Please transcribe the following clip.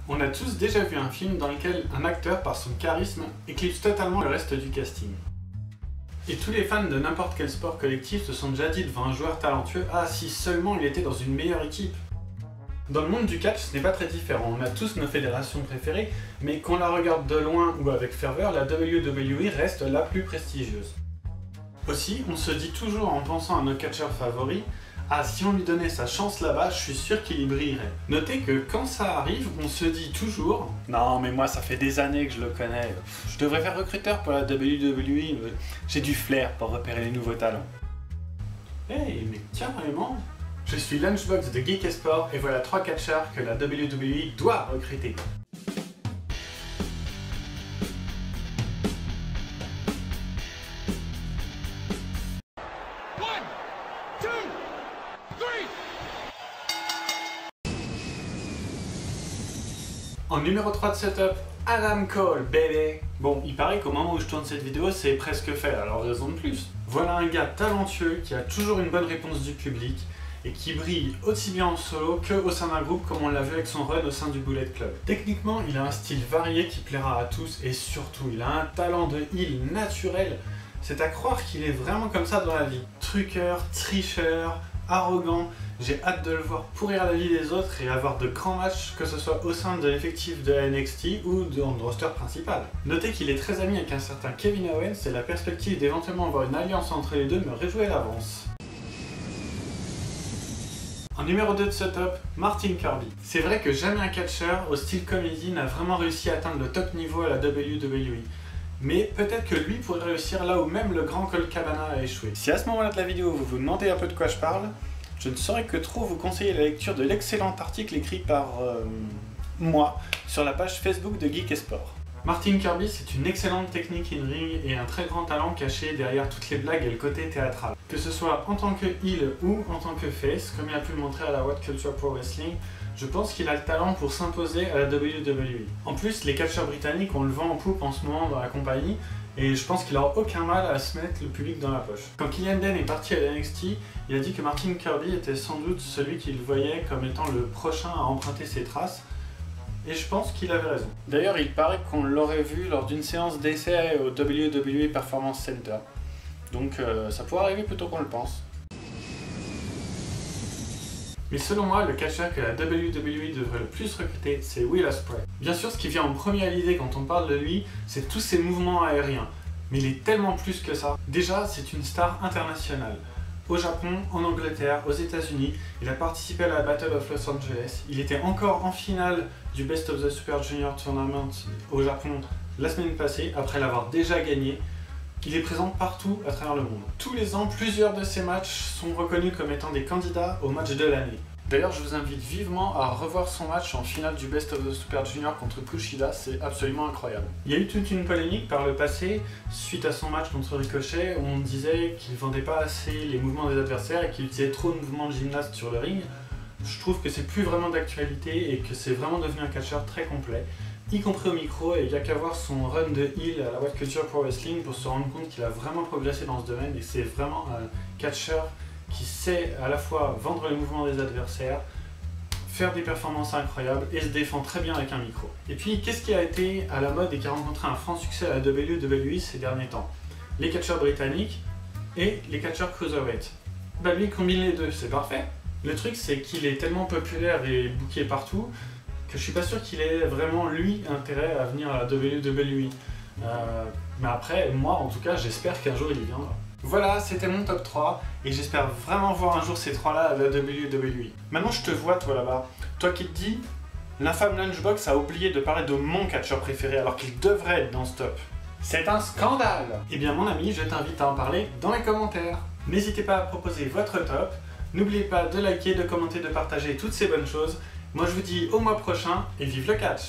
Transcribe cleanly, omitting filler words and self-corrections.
On a tous déjà vu un film dans lequel un acteur, par son charisme, éclipse totalement le reste du casting. Et tous les fans de n'importe quel sport collectif se sont déjà dit devant un joueur talentueux « Ah, si seulement il était dans une meilleure équipe !» Dans le monde du catch, ce n'est pas très différent. On a tous nos fédérations préférées, mais qu'on la regarde de loin ou avec ferveur, la WWE reste la plus prestigieuse. Aussi, on se dit toujours en pensant à nos catcheurs favoris « Ah, si on lui donnait sa chance là-bas, je suis sûr qu'il y brillerait. » Notez que quand ça arrive, on se dit toujours « Non, mais moi ça fait des années que je le connais. Je devrais faire recruteur pour la WWE. J'ai du flair pour repérer les nouveaux talents. » Hey, mais carrément! Je suis Lunchbox de Geek et Sport et voilà 3 catcheurs que la WWE doit recruter. En numéro 3 de setup, Adam Cole, bébé. Bon, il paraît qu'au moment où je tourne cette vidéo, c'est presque fait, alors raison de plus. Voilà un gars talentueux qui a toujours une bonne réponse du public et qui brille aussi bien en solo que au sein d'un groupe comme on l'a vu avec son run au sein du Bullet Club. Techniquement, il a un style varié qui plaira à tous et surtout, il a un talent de heel naturel. C'est à croire qu'il est vraiment comme ça dans la vie. Truqueur, tricheur, arrogant, j'ai hâte de le voir pourrir la vie des autres et avoir de grands matchs, que ce soit au sein de l'effectif de la NXT ou dans le roster principal. Notez qu'il est très ami avec un certain Kevin Owens et la perspective d'éventuellement avoir une alliance entre les deux me réjouit à l'avance. En numéro 2 de setup, Martin Kirby. C'est vrai que jamais un catcheur au style comédie n'a vraiment réussi à atteindre le top niveau à la WWE. Mais peut-être que lui pourrait réussir là où même le grand Colt Cabana a échoué. Si à ce moment-là de la vidéo vous vous demandez un peu de quoi je parle, je ne saurais que trop vous conseiller la lecture de l'excellent article écrit par moi sur la page Facebook de Geek et Sport. Martin Kirby, c'est une excellente technique in-ring et un très grand talent caché derrière toutes les blagues et le côté théâtral. Que ce soit en tant que heel ou en tant que face, comme il a pu le montrer à la What Culture Pro Wrestling, je pense qu'il a le talent pour s'imposer à la WWE. En plus, les catcheurs britanniques ont le vent en poupe en ce moment dans la compagnie, et je pense qu'il n'aura aucun mal à se mettre le public dans la poche. Quand Killian Dane est parti à la NXT, il a dit que Martin Kirby était sans doute celui qu'il voyait comme étant le prochain à emprunter ses traces, et je pense qu'il avait raison. D'ailleurs, il paraît qu'on l'aurait vu lors d'une séance d'essai au WWE Performance Center. Donc ça pourrait arriver plutôt qu'on le pense. Mais selon moi, le catcheur que la WWE devrait le plus recruter, c'est Will Ospreay. Bien sûr, ce qui vient en premier à l'idée quand on parle de lui, c'est tous ses mouvements aériens. Mais il est tellement plus que ça. Déjà, c'est une star internationale. Au Japon, en Angleterre, aux États-Unis, il a participé à la Battle of Los Angeles. Il était encore en finale du Best of the Super Junior Tournament au Japon la semaine passée, après l'avoir déjà gagné. Il est présent partout à travers le monde. Tous les ans, plusieurs de ses matchs sont reconnus comme étant des candidats au match de l'année. D'ailleurs, je vous invite vivement à revoir son match en finale du Best of the Super Junior contre Kushida, c'est absolument incroyable. Il y a eu toute une polémique par le passé, suite à son match contre Ricochet, où on disait qu'il vendait pas assez les mouvements des adversaires et qu'il utilisait trop de mouvements de gymnaste sur le ring. Je trouve que c'est plus vraiment d'actualité et que c'est vraiment devenu un catcheur très complet, y compris au micro, et il n'y a qu'à voir son run de heel à la What Culture Pro Wrestling pour se rendre compte qu'il a vraiment progressé dans ce domaine et c'est vraiment un catcheur qui sait à la fois vendre les mouvements des adversaires, faire des performances incroyables et se défend très bien avec un micro. Et puis, qu'est-ce qui a été à la mode et qui a rencontré un franc succès à la WWE ces derniers temps? Les catcheurs britanniques et les catcheurs cruiserweight. Bah lui, combine les deux, c'est parfait. Le truc, c'est qu'il est tellement populaire et booké partout que je suis pas sûr qu'il ait vraiment, lui, intérêt à venir à la WWE. Mais après, moi, en tout cas, j'espère qu'un jour, il y viendra. Voilà, c'était mon top 3, et j'espère vraiment voir un jour ces 3-là à la WWE. Maintenant, je te vois, toi, là-bas. Toi qui te dis, l'infâme Lunchbox a oublié de parler de mon catcheur préféré alors qu'il devrait être dans ce top. C'est un scandale! Eh bien, mon ami, je t'invite à en parler dans les commentaires. N'hésitez pas à proposer votre top. N'oubliez pas de liker, de commenter, de partager toutes ces bonnes choses. Moi je vous dis au mois prochain et vive le catch!